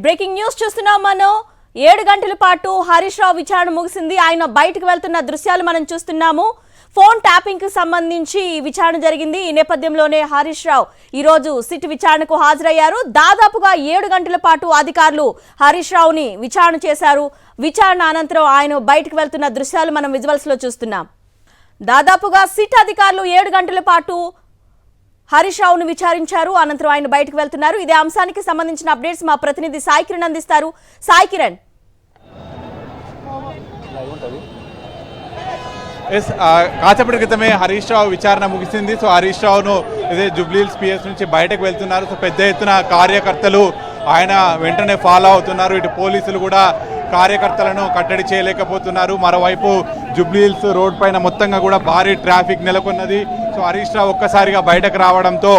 Breaking news చూస్తున్నాం మనం 7 గంటల పాటు హరీష్ రావు విచారణ ముగిసింది. ఆయన బయటకు వెళ్తున్న దృశ్యాలు మనం చూస్తున్నాము. ఫోన్ ట్యాపింగ్ కి సంబంధించి విచారణ జరిగింది. ఈ నేపథ్యంలోనే హరీష్ రావు ఈ రోజు సిట్ విచారణకు హాజరయ్యారు. దాదాపుగా 7 గంటల పాటు అధికారులు హరీష్ రావుని విచారణ చేశారు. విచారణ అనంతరం ఆయన బయటకు వెళ్తున్న దృశ్యాలు మనం విజువల్స్ లో చూస్తున్నాం. దాదాపుగా సిట్ అధికారులు 7 గంటల పాటు హరీష్ రావును విచారించారు. అనంతరం ఆయన బయటకు వెళ్తున్నారు. ఇదే అంశానికి సంబంధించిన అప్డేట్స్ మా ప్రతినిధి సాయి కిరణ్ అందిస్తారు. సాయి కిరణ్, కాసేపటి క్రితమే హరీష్ రావు విచారణ ముగిసింది. సో హరీష్ రావును ఇదే జూబ్లీహిల్స్ పిఎస్ నుంచి బయటకు వెళ్తున్నారు. సో పెద్ద ఎత్తున కార్యకర్తలు ఆయన వెంటనే ఫాలో అవుతున్నారు. ఇటు పోలీసులు కూడా కార్యకర్తలను కట్టడి చేయలేకపోతున్నారు. మరోవైపు జూబ్లీహిల్స్ రోడ్ పైన మొత్తంగా కూడా భారీ ట్రాఫిక్ నెలకొన్నది. సో హరీష్ రావు ఒక్కసారిగా బయటకు రావడంతో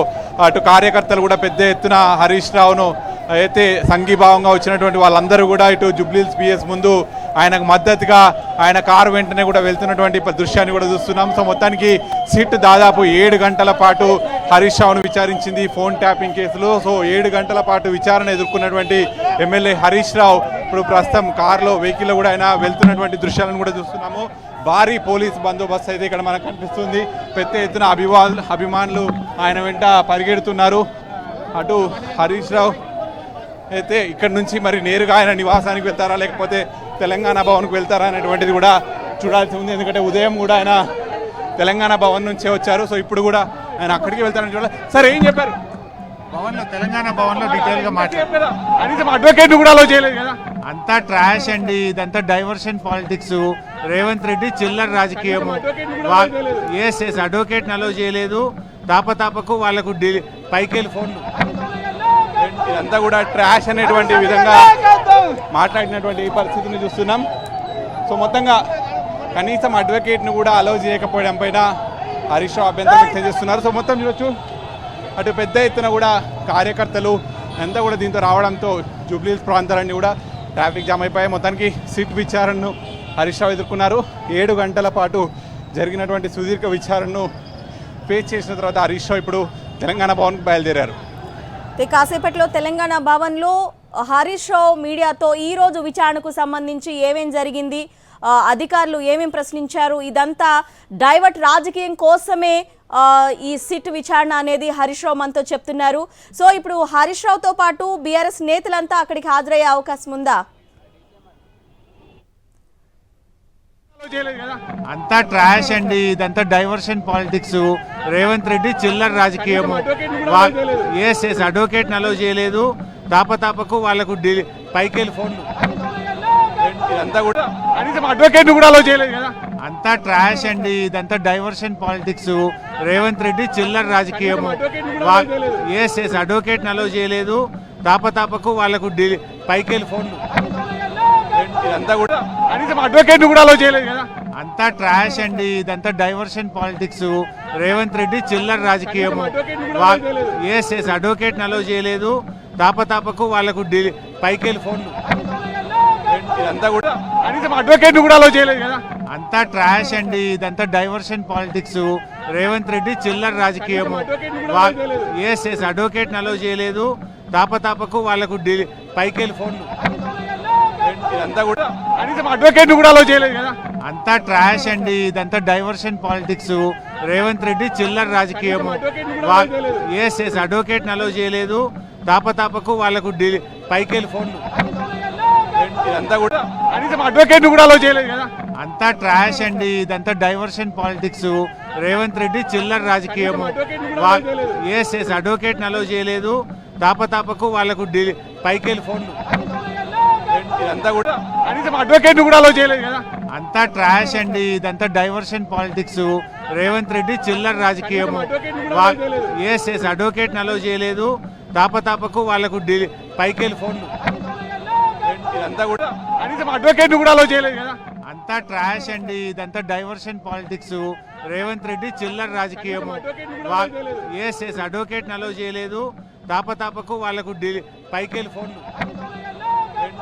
అటు కార్యకర్తలు కూడా పెద్ద ఎత్తున హరీష్ రావును అయితే సంఘీభావంగా వచ్చినటువంటి వాళ్ళందరూ కూడా ఇటు జూబ్లీహిల్స్ పిఎస్ ముందు ఆయనకు మద్దతుగా ఆయన కారు వెంటనే కూడా వెళ్తున్నటువంటి దృశ్యాన్ని కూడా చూస్తున్నాం. సో మొత్తానికి సిట్ దాదాపు 7 గంటల పాటు హరీష్ రావును విచారించింది ఫోన్ ట్యాపింగ్ కేసులో. సో 7 గంటల పాటు విచారణ ఎదుర్కొన్నటువంటి ఎమ్మెల్యే హరీష్ రావు ఇప్పుడు ప్రస్తుతం కారులో వెహికల్లో కూడా ఆయన వెళ్తున్నటువంటి దృశ్యాలను కూడా చూస్తున్నాము. భారీ పోలీస్ బందోబస్తు అయితే ఇక్కడ మనకు కనిపిస్తుంది. పెద్ద ఎత్తున అభిమానులు ఆయన వెంట పరిగెడుతున్నారు. అటు హరీష్ రావు అయితే ఇక్కడ నుంచి మరి నేరుగా ఆయన నివాసానికి వెళ్తారా లేకపోతే తెలంగాణ భవన్కు వెళ్తారా అనేటువంటిది కూడా చూడాల్సి ఉంది. ఎందుకంటే ఉదయం కూడా ఆయన తెలంగాణ భవన్ నుంచే వచ్చారు. సో ఇప్పుడు కూడా ఆయన అక్కడికి వెళ్తారని చూడాలి. సార్ ఏం చెప్పారు? భవన్లో తెలంగాణ భవన్లో డీటెయిల్ గా మాట్లాడారు. అడ్వకేట్ కూడా అలో చేయలేదు కదా. అంతా ట్రాష్ అండి, ఇదంతా డైవర్షన్ పాలిటిక్స్. రేవంత్ రెడ్డి చిల్లర రాజకీయం. ఎస్ అడ్వకేట్ అలో చేయలేదు. తాపకు వాళ్ళకు పైకెళ్ళి ఫోన్లు ఇదంతా కూడా ట్రాష్ అనేటువంటి విధంగా మాట్లాడినటువంటి పరిస్థితిని చూస్తున్నాం. సో మొత్తంగా కనీసం అడ్వకేట్ను కూడా అలౌ చేయకపోవడం పైన హరీష్ రావు అభ్యంతరం వ్యక్తం చేస్తున్నారు. సో మొత్తం చూడొచ్చు అటు పెద్ద ఎత్తున కూడా కార్యకర్తలు అంతా కూడా దీంతో రావడంతో జూబ్లీహిల్స్ ప్రాంతాలన్నీ కూడా ట్రాఫిక్ జామ్ అయిపోయాయి. మొత్తానికి సిట్ విచారణను హరీష్ రావు ఎదుర్కొన్నారు. 7 గంటల పాటు జరిగినటువంటి సుదీర్ఘ విచారణను ఫేస్ చేసిన తర్వాత హరీష్ రావు ఇప్పుడు తెలంగాణ భవన్కు బయలుదేరారు. కాసేపట్లో తెలంగాణ భవన్లో హరీష్ రావు మీడియాతో ఈ రోజు విచారణకు సంబంధించి ఏమేం జరిగింది, అధికారులు ఏమేం ప్రశ్నించారు, ఇదంతా డైవర్ట్ రాజకీయం కోసమే ఈ సిట్ విచారణ అనేది హరీష్ రావు మనతో చెప్తున్నారు. సో ఇప్పుడు హరీష్ రావుతో పాటు బీఆర్ఎస్ నేతలంతా అక్కడికి హాజరయ్యే అవకాశం ఉందా? అంతా ట్రాష్ అండి, ఇదంతా డైవర్షన్ పాలిటిక్స్. రేవంత్ రెడ్డి చిల్లర రాజకీయం. ఎస్ అడ్వకేట్ అలో చేయలేదు. తాపకు వాళ్ళకు పైకెళ్ళి ఫోన్లు ఇదంతా కూడా అడ్వకేట్ కూడా అలో చేయలేదు కదా. అంతా ట్రాష్ అండి, ఇదంతా డైవర్షన్ పాలిటిక్స్. రేవంత్ రెడ్డి చిల్లర రాజకీయం. ఎస్ అడ్వకేట్ అలో చేయలేదు. తాపకు వాళ్ళకు పైకెళ్ళి ఫోన్లు ఇదంతా కూడా అడ్వకేట్ కూడా అలో చేయలేదు కదా. అంతా ట్రాష్ అండి, ఇదంతా డైవర్షన్ పాలిటిక్స్. రేవంత్ రెడ్డి చిల్లర రాజకీయం. ఎస్ అడ్వకేట్ అలో చేయలేదు. తాపకు వాళ్ళకు పైకెళ్ళి ఫోన్లు ఇదంతా కూడా అడ్వకేట్ కూడా అలో చేయలేదు కదా. అంతా ట్రాష్ అండి, ఇదంతా డైవర్షన్ పాలిటిక్స్. రేవంత్ రెడ్డి చిల్లర రాజకీయం. ఎస్ అడ్వకేట్ అలో చేయలేదు. తాపకు వాళ్ళకు పైకెళ్ళి ఫోన్లు ఇదంతా కూడా అడ్వకేట్ కూడా అలో చేయలేదు కదా. అంతా ట్రాష్ అండి, ఇదంతా డైవర్షన్ పాలిటిక్స్. రేవంత్ రెడ్డి చిల్లర రాజకీయం. ఎస్ అడ్వకేట్ అలో చేయలేదు. తాపకు వాళ్ళకు పైకెళ్ళి ఫోన్లు ఇదంతా కూడా అడ్వకేట్ కూడా అలో చేయలేదు కదా. అంతా ట్రాష్ అండి, ఇదంతా డైవర్షన్ పాలిటిక్స్. రేవంత్ రెడ్డి చిల్లర రాజకీయం. ఎస్ అడ్వకేట్ అలో చేయలేదు. తాపకు వాళ్ళకు పైకెళ్ళి ఫోన్లు ఇదంతా కూడా అడ్వకేట్ కూడా అలో చేయలేదు కదా. అంతా ట్రాష్ అండి, ఇదంతా డైవర్షన్ పాలిటిక్స్. రేవంత్ రెడ్డి చిల్లర రాజకీయం. ఎస్ అడ్వకేట్ అలో చేయలేదు. తాపకు వాళ్ళకు పైకెళ్ళి ఫోన్లు ఇదంతా కూడా అడ్వకేట్ కూడా అలో చేయలేదు కదా. అంతా ట్రాష్ అండి, ఇదంతా డైవర్షన్ పాలిటిక్స్. రేవంత్ రెడ్డి చిల్లర రాజకీయం. ఎస్ అడ్వకేట్ అలో చేయలేదు. తాపకు వాళ్ళకు పైకెళ్ళి ఫోన్లు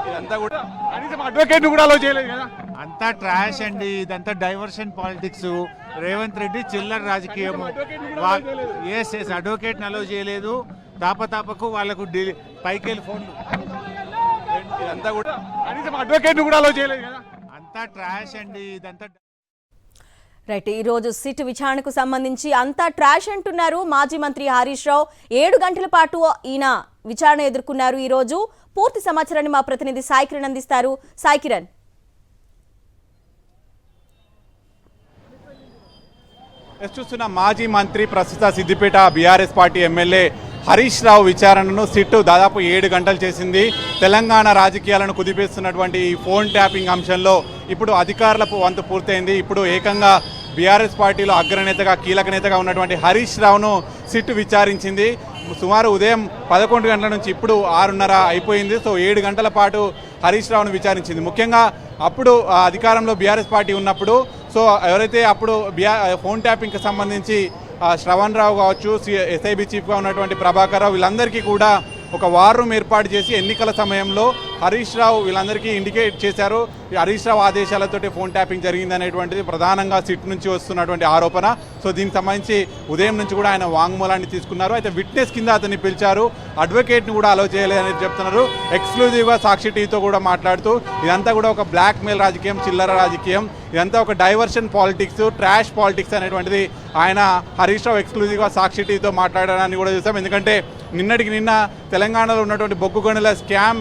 ఇదంతా కూడా అడ్వకేట్ కూడా అలో చేయలేదు కదా. అంతా ట్రాష్ అండి, ఇదంతా డైవర్షన్ పాలిటిక్స్. రేవంత్ రెడ్డి చిల్లర రాజకీయం. ఎస్ అడ్వకేట్ అలో చేయలేదు. తాపకు వాళ్ళకు పైకెళ్ళి ఫోన్లు ఇదంతా కూడా కనీసం అడ్వకేట్ కూడా అలో చేయలేదు కదా. అంతా ట్రాష్ అండి ఇదంతా. రైట్, ఈ రోజు సిట్ విచారణకు సంబంధించి అంతా ట్రాష్ అంటున్నారు మాజీ మంత్రి హరీష్ రావు. 7 గంటల పాటు ఈయన విచారణ ఎదుర్కొన్నారు. ఈ రోజు పూర్తి సమాచారాన్ని మా ప్రతినిధి సాయి కిరణ్ అందిస్తారు. సాయి కిరణ్. చూస్తున్న మాజీ మంత్రి ప్రస్తుత Siddipet BRS party MLA Harish Rao విచారణను సిట్ దాదాపు 7 గంటలు చేసింది. తెలంగాణ రాజకీయాలను కుదిపేస్తున్నటువంటి ఈ ఫోన్ ట్యాపింగ్ అంశంలో ఇప్పుడు అధికారుల వంతు పూర్తయింది. ఇప్పుడు ఏకంగా బీఆర్ఎస్ పార్టీలో అగ్రనేతగా కీలక నేతగా ఉన్నటువంటి హరీష్ రావును సిట్ విచారించింది. సుమారు ఉదయం 11 గంటల నుంచి ఇప్పుడు 6:30 అయిపోయింది. సో 7 గంటల పాటు హరీష్ రావును విచారించింది. ముఖ్యంగా అప్పుడు అధికారంలో బీఆర్ఎస్ పార్టీ ఉన్నప్పుడు సో ఎవరైతే అప్పుడు ఫోన్ ట్యాపింగ్కి సంబంధించి శ్రవణ్ రావు కావచ్చు, ఎస్ఐబి చీఫ్గా ఉన్నటువంటి ప్రభాకర్ రావు, వీళ్ళందరికీ కూడా ఒక వార్ రూమ్ ఏర్పాటు చేసి ఎన్నికల సమయంలో హరీష్ రావు వీళ్ళందరికీ ఇండికేట్ చేశారు. హరీష్ రావు ఆదేశాలతోటి ఫోన్ ట్యాపింగ్ జరిగింది అనేటువంటిది ప్రధానంగా సిట్ నుంచి వస్తున్నటువంటి ఆరోపణ. సో దీనికి సంబంధించి ఉదయం నుంచి కూడా ఆయన వాంగ్మూలాన్ని తీసుకున్నారు. అయితే విట్నెస్ కింద అతన్ని పిలిచారు, అడ్వకేట్ని కూడా అలో చేయలేదని చెప్తున్నారు. ఎక్స్క్లూజివ్గా సాక్షి టీవీతో కూడా మాట్లాడుతూ ఇదంతా కూడా ఒక బ్లాక్ మెయిల్ రాజకీయం, చిల్లర రాజకీయం, ఇదంతా ఒక డైవర్షన్ పాలిటిక్స్, ట్రాష్ పాలిటిక్స్ అనేటువంటిది ఆయన హరీష్ రావు ఎక్స్క్లూజివ్గా సాక్షి టీవీతో మాట్లాడడాన్ని కూడా చూసాం. ఎందుకంటే నిన్నటికి నిన్న తెలంగాణలో ఉన్నటువంటి బొగ్గు గనుల స్కామ్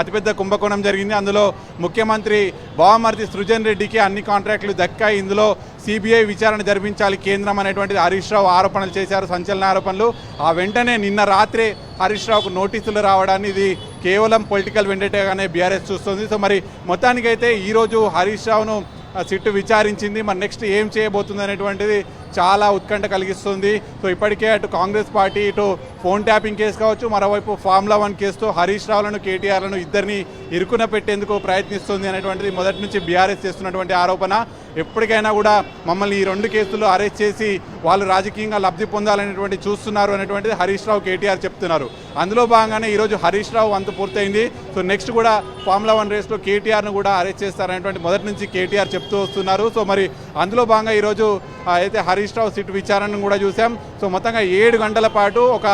అతిపెద్ద కుంభకోణం జరిగింది. అందులో ముఖ్యమంత్రి బావమర్తి సృజన్ రెడ్డికి అన్ని కాంట్రాక్టులు దక్కాయి. ఇందులో సిబిఐ విచారణ జరిపించాలి కేంద్రం అనేటువంటిది హరీష్ రావు ఆరోపణలు చేశారు, సంచలన ఆరోపణలు. ఆ వెంటనే నిన్న రాత్రే హరీష్ రావుకు నోటీసులు రావడాన్ని ఇది కేవలం పొలిటికల్ వెండేటాగానే బీఆర్ఎస్ చూస్తుంది. సో మరి మొత్తానికైతే ఈరోజు హరీష్ రావును సిట్టు విచారించింది. మరి నెక్స్ట్ ఏం చేయబోతుంది అనేటువంటిది చాలా ఉత్కంఠ కలిగిస్తుంది. సో ఇప్పటికే అటు కాంగ్రెస్ పార్టీ ఇటు ఫోన్ ట్యాపింగ్ కేసు కావచ్చు, మరోవైపు ఫార్ములా 1 కేసుతో హరీష్ రావులను, కేటీఆర్లను ఇద్దరిని ఇరుకున పెట్టేందుకు ప్రయత్నిస్తుంది అనేటువంటిది మొదటి నుంచి బీఆర్ఎస్ చేస్తున్నటువంటి ఆరోపణ. ఎప్పటికైనా కూడా మమ్మల్ని ఈ 2 కేసులు అరెస్ట్ చేసి వాళ్ళు రాజకీయంగా లబ్ధి పొందాలనేటువంటి చూస్తున్నారు అనేటువంటిది హరీష్ రావు, కేటీఆర్ చెప్తున్నారు. అందులో భాగంగానే ఈరోజు హరీష్ రావు వంతు పూర్తయింది. సో నెక్స్ట్ కూడా ఫార్ములా 1 రేస్లో కేటీఆర్ను కూడా అరెస్ట్ చేస్తారనేటువంటి మొదటి నుంచి కేటీఆర్ చెప్తూ వస్తున్నారు. సో మరి అందులో భాగంగా ఈరోజు అయితే హరీష్ రావు సిట్ విచారణను కూడా చూసాం. సో మొత్తంగా 7 గంటల పాటు ఒక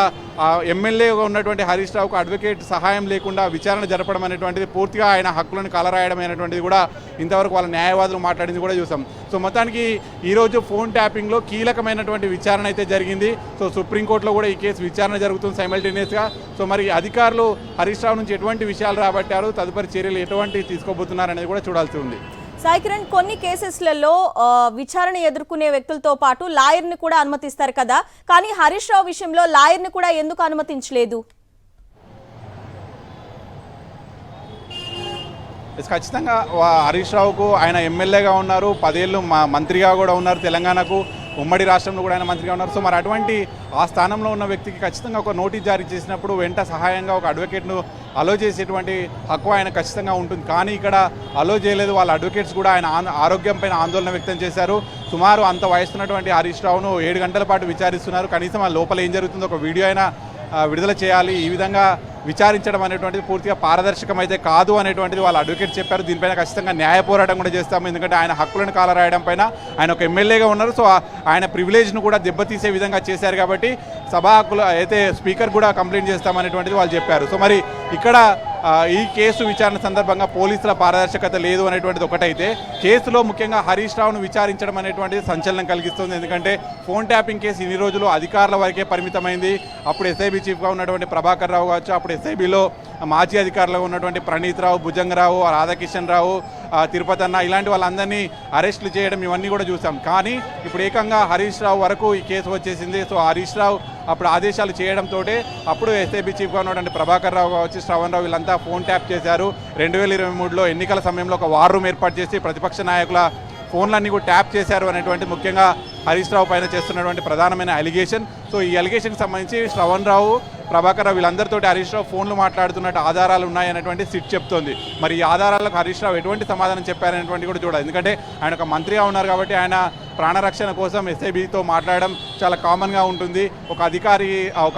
ఎమ్మెల్యేగా ఉన్నటువంటి హరీష్ రావుకు అడ్వకేట్ సహాయం లేకుండా విచారణ జరపడం అనేటువంటిది పూర్తిగా ఆయన హక్కులను కలరాయడం అనేటువంటిది కూడా ఇంతవరకు వాళ్ళ న్యాయవాదులు మాట్లాడింది కూడా చూసాం. సో మొత్తానికి ఈరోజు ఫోన్ ట్యాపింగ్లో కీలకమైనటువంటి విచారణ అయితే జరిగింది. సో సుప్రీంకోర్టులో కూడా ఈ కేసు విచారణ జరుగుతుంది సైమల్టేనియస్గా. సో మరి అధికారులు హరీష్ రావు నుంచి ఎటువంటి విషయాలు రాబట్టారు, తదుపరి చర్యలు ఎటువంటి తీసుకోబోతున్నారు అనేది కూడా చూడాల్సి ఉంది. సాయి కిరణ్, కొన్ని కేసెస్లలో విచారణ ఎదుర్కొనే వ్యక్తులతో పాటు లాయర్ని కూడా అనుమతిస్తారు కదా, కానీ హరీష్ రావు విషయంలో లాయర్ని కూడా ఎందుకు అనుమతించలేదు? ఖచ్చితంగా హరీష్ రావుకు ఆయన ఎమ్మెల్యేగా ఉన్నారు, 10 ఏళ్ళు మంత్రిగా కూడా ఉన్నారు, తెలంగాణకు ఉమ్మడి రాష్ట్రంలో కూడా ఆయన మంత్రిగా ఉన్నారు. సో మరి అటువంటి ఆ స్థానంలో ఉన్న వ్యక్తికి ఖచ్చితంగా ఒక నోటీస్ జారీ చేసినప్పుడు వెంట సహాయంగా ఒక అడ్వకేట్ను అలో చేసేటువంటి హక్కు ఆయన ఖచ్చితంగా ఉంటుంది. కానీ ఇక్కడ అలో చేయలేదు. వాళ్ళ అడ్వకేట్స్ కూడా ఆయన ఆరోగ్యం పైన ఆందోళన వ్యక్తం చేశారు. సుమారు అంత వయసున్నటువంటి హరీష్ రావును 7 గంటల పాటు విచారిస్తున్నారు. కనీసం ఆ లోపల ఏం జరుగుతుందో ఒక వీడియో అయినా విడుదల చేయాలి. ఈ విధంగా విచారించడం అనేటువంటిది పూర్తిగా పారదర్శకం అయితే కాదు అనేటువంటిది వాళ్ళ అడ్వకేట్ చెప్పారు. దీనిపైన ఖచ్చితంగా న్యాయ పోరాటం కూడా చేస్తాము. ఎందుకంటే ఆయన హక్కులను కాలరాయడం పైన ఆయన ఒక ఎమ్మెల్యేగా ఉన్నారు. సో ఆయన ప్రివిలేజ్ను కూడా దెబ్బతీసే విధంగా చేశారు కాబట్టి సభా హక్కులు అయితే స్పీకర్ కూడా కంప్లైంట్ చేస్తామనేటువంటిది వాళ్ళు చెప్పారు. సో మరి ఇక్కడ ఈ కేసు విచారణ సందర్భంగా పోలీసుల పారదర్శకత లేదు అనేటువంటిది ఒకటైతే, కేసులో ముఖ్యంగా హరీష్ రావును విచారించడం అనేటువంటిది సంచలనం కలిగిస్తుంది. ఎందుకంటే ఫోన్ ట్యాపింగ్ కేసు ఇన్ని రోజులు అధికారుల వరకే పరిమితమైంది. అప్పుడు ఎస్ఐబి చీఫ్గా ఉన్నటువంటి ప్రభాకర్ రావు కావచ్చు, అప్పుడు ఎస్ఐబిలో మాజీ అధికారులుగా ఉన్నటువంటి ప్రణీత్ రావు, భుజంగరావు, రాధాకిషన్ రావు, తిరుపతి అన్న, ఇలాంటి వాళ్ళందరినీ అరెస్టులు చేయడం ఇవన్నీ కూడా చూసాం. కానీ ఇప్పుడు ఏకంగా హరీష్ రావు వరకు ఈ కేసు వచ్చేసింది. సో హరీష్ రావు అప్పుడు ఆదేశాలు చేయడంతో అప్పుడు ఎస్ఐబి చీఫ్గా ఉన్నటువంటి ప్రభాకర్ రావు కావచ్చు, శ్రవణ్ రావు, వీళ్ళంతా ఫోన్ ట్యాప్ చేశారు. 2023లో ఎన్నికల సమయంలో ఒక వార్ రూమ్ ఏర్పాటు చేసి ప్రతిపక్ష నాయకుల ఫోన్లన్నీ కూడా ట్యాప్ చేశారు అనేటువంటి ముఖ్యంగా హరీష్ రావు పైన చేస్తున్నటువంటి ప్రధానమైన అలిగేషన్. సో ఈ అలిగేషన్కి సంబంధించి శ్రవణ్ రావు, ప్రభాకర్ రావు వీళ్ళందరితో హరీష్ రావు ఫోన్లు మాట్లాడుతున్నట్టు ఆధారాలు ఉన్నాయనేటువంటి సిట్ చెప్తోంది. మరి ఈ ఆధారాలకు హరీష్ రావు ఎటువంటి సమాధానం చెప్పారనేటువంటి కూడా చూడాలి. ఎందుకంటే ఆయన ఒక మంత్రిగా ఉన్నారు కాబట్టి ఆయన ప్రాణరక్షణ కోసం ఎస్ఐబితో మాట్లాడడం చాలా కామన్గా ఉంటుంది. ఒక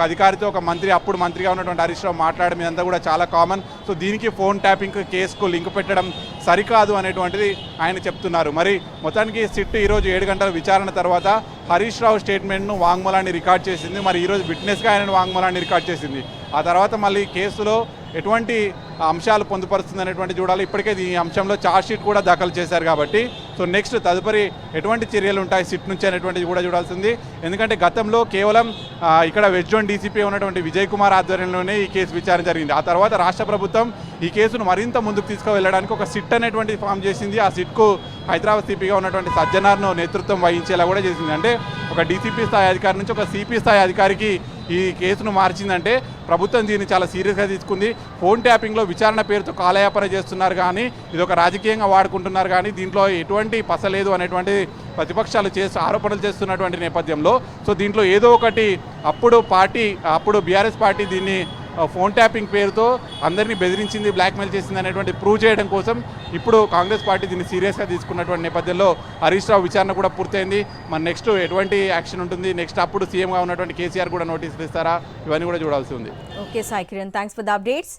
అధికారితో ఒక మంత్రి, అప్పుడు మంత్రిగా ఉన్నటువంటి హరీష్ రావు మాట్లాడడం ఇదంతా కూడా చాలా కామన్. సో దీనికి ఫోన్ ట్యాపింగ్ కేసుకు లింక్ పెట్టడం సరికాదు అనేటువంటిది ఆయన చెప్తున్నారు. మరి మొత్తానికి సిట్ ఈరోజు 7 గంటల విచారణ తర్వాత హరీష్ రావు స్టేట్మెంట్ను, వాంగ్మూలాన్ని రికార్డ్ చేసింది. మరి ఈరోజు విట్నెస్గా ఆయన వాంగ్మూలాన్ని రికార్డ్ చేసింది. ఆ తర్వాత మళ్ళీ కేసులో ఎటువంటి అంశాలు పొందుపరుస్తుంది అనేటువంటి చూడాలి. ఇప్పటికే ఈ అంశంలో ఛార్జ్ షీట్ కూడా దాఖలు చేశారు కాబట్టి సో నెక్స్ట్ తదుపరి ఎటువంటి చర్యలు ఉంటాయి సిట్ నుంచి అనేటువంటిది కూడా చూడాల్సింది. ఎందుకంటే గతంలో కేవలం ఇక్కడ వెస్ట్ జోన్ డీసీపీ ఉన్నటువంటి విజయ్ కుమార్ ఆధ్వర్యంలోనే ఈ కేసు విచారణ జరిగింది. ఆ తర్వాత రాష్ట్ర ప్రభుత్వం ఈ కేసును మరింత ముందుకు తీసుకువెళ్ళడానికి ఒక సిట్ అనేటువంటి ఫామ్ చేసింది. ఆ సిట్కు హైదరాబాద్ సిపిగా ఉన్నటువంటి సజ్జనార్ను నేతృత్వం వహించేలా కూడా చేసింది. అంటే ఒక డీసీపీ స్థాయి అధికారి నుంచి ఒక సిపి స్థాయి అధికారికి ఈ కేసును మార్చిందంటే ప్రభుత్వం దీన్ని చాలా సీరియస్గా తీసుకుంది. ఫోన్ ట్యాపింగ్లో విచారణ పేరుతో కాలయాపన చేస్తున్నారు కానీ ఇది ఒక రాజకీయంగా వాడుకుంటున్నారు కానీ దీంట్లో ఎటువంటి పసలేదు అనేటువంటి ప్రతిపక్షాలు ఆరోపణలు చేస్తున్నటువంటి నేపథ్యంలో సో దీంట్లో ఏదో ఒకటి అప్పుడు బీఆర్ఎస్ పార్టీ దీన్ని ఫోన్ ట్యాపింగ్ పేరుతో అందరినీ బెదిరించింది, బ్లాక్మెయిల్ చేసింది అనేటువంటి ప్రూవ్ చేయడం కోసం ఇప్పుడు కాంగ్రెస్ పార్టీ దీన్ని సీరియస్గా తీసుకున్నటువంటి నేపథ్యంలో హరీష్ రావు విచారణ కూడా పూర్తయింది. మన నెక్స్ట్ ఎటువంటి యాక్షన్ ఉంటుంది, నెక్స్ట్ అప్పుడు సీఎంగా ఉన్నటువంటి కేసీఆర్ కూడా నోటీసులు ఇస్తారా, ఇవన్నీ కూడా చూడాల్సి ఉంది. Okay Sai Kiran, thanks for the updates.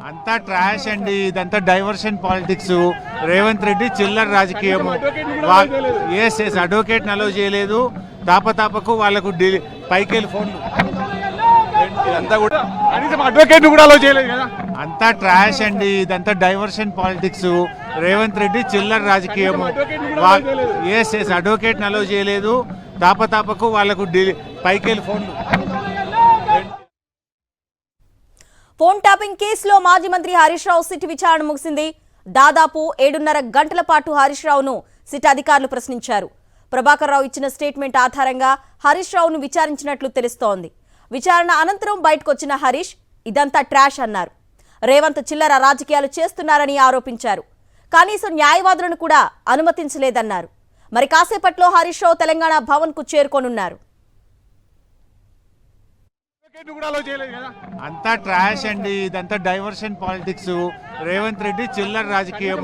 అంతా ట్రాష్ అండి, ఇదంతా డైవర్షన్ పాలిటిక్స్. రేవంత్ రెడ్డి చిల్లర రాజకీయం. అడ్వకేట్ అలో చేయలేదు, తాపకు వాళ్ళకు పైకి వెళ్ళి ఫోన్లు. ఇదంతా కూడా అడ్వకేట్ కూడా అలో చేయలేదు కదా. అంతా ట్రాష్ అండి, ఇదంతా డైవర్షన్ పాలిటిక్స్. రేవంత్ రెడ్డి చిల్లర రాజకీయం. అడ్వకేట్ అలో చేయలేదు, తాపకు వాళ్ళకు పైకి వెళ్ళి ఫోన్లు. ఫోన్ ట్యాపింగ్ కేసులో మాజీ మంత్రి హరీష్ రావు సిట్ విచారణ ముగిసింది. దాదాపు 7.5 గంటల పాటు హరీష్ రావును సిట్ అధికారులు ప్రశ్నించారు. ప్రభాకర్ రావు ఇచ్చిన స్టేట్మెంట్ ఆధారంగా హరీష్ రావును విచారించినట్లు తెలుస్తోంది. విచారణ అనంతరం బయటకొచ్చిన హరీష్ ఇదంతా ట్రాష్ అన్నారు. రేవంత్ చిల్లర రాజకీయాలు చేస్తున్నారని ఆరోపించారు. కనీసం న్యాయవాదులను కూడా అనుమతించలేదన్నారు. మరి కాసేపట్లో హరీష్ రావు తెలంగాణ భవన్ కు చేరుకోనున్నారు. అంతా ట్రాష్ అండి, ఇదంతా డైవర్షన్ పాలిటిక్స్. రేవంత్ రెడ్డి చిల్లర రాజకీయం.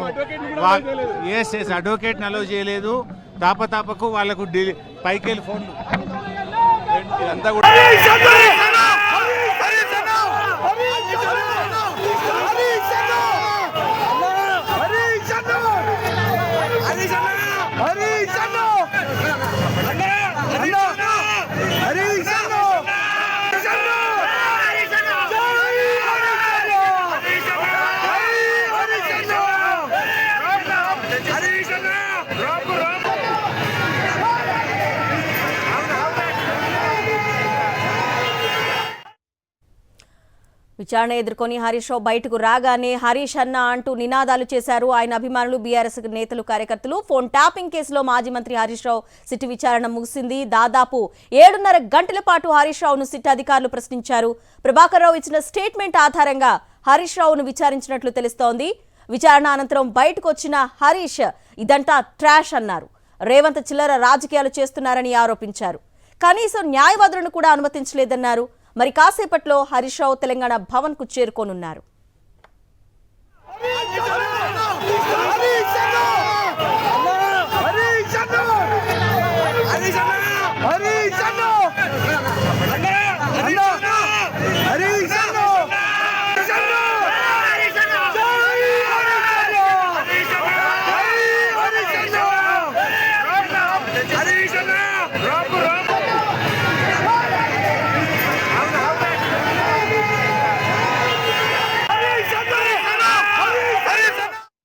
అడ్వకేట్ అలో చేయలేదు, తాపకు వాళ్ళకు పైకి వెళ్ళి ఫోన్లు. ఇదంతా కూడా విచారణ ఎదుర్కొని హరీష్ రావు బయటకు రాగానే హరీష్ అన్న అంటూ నినాదాలు చేశారు ఆయన అభిమానులు, బీఆర్ఎస్ నేతలు, కార్యకర్తలు. ఫోన్ ట్యాపింగ్ కేసులో మాజీ మంత్రి హరీష్ రావు సిట్ విచారణ ముగిసింది. దాదాపు 7.5 గంటల పాటు హరీష్ రావును సిట్ అధికారులు ప్రశ్నించారు. ప్రభాకర్ రావు ఇచ్చిన స్టేట్మెంట్ ఆధారంగా హరీష్ రావును విచారించినట్లు తెలుస్తోంది. విచారణ అనంతరం బయటకు వచ్చిన హరీష్ ఇదంతా ట్రాష్ అన్నారు. రేవంత్ చిల్లర రాజకీయాలు చేస్తున్నారని ఆరోపించారు. కనీసం న్యాయవాదులను కూడా అనుమతించలేదన్నారు. మరి కాసేపట్లో హరీష్ రావు తెలంగాణ భవన్ కు చేరుకోనున్నారు.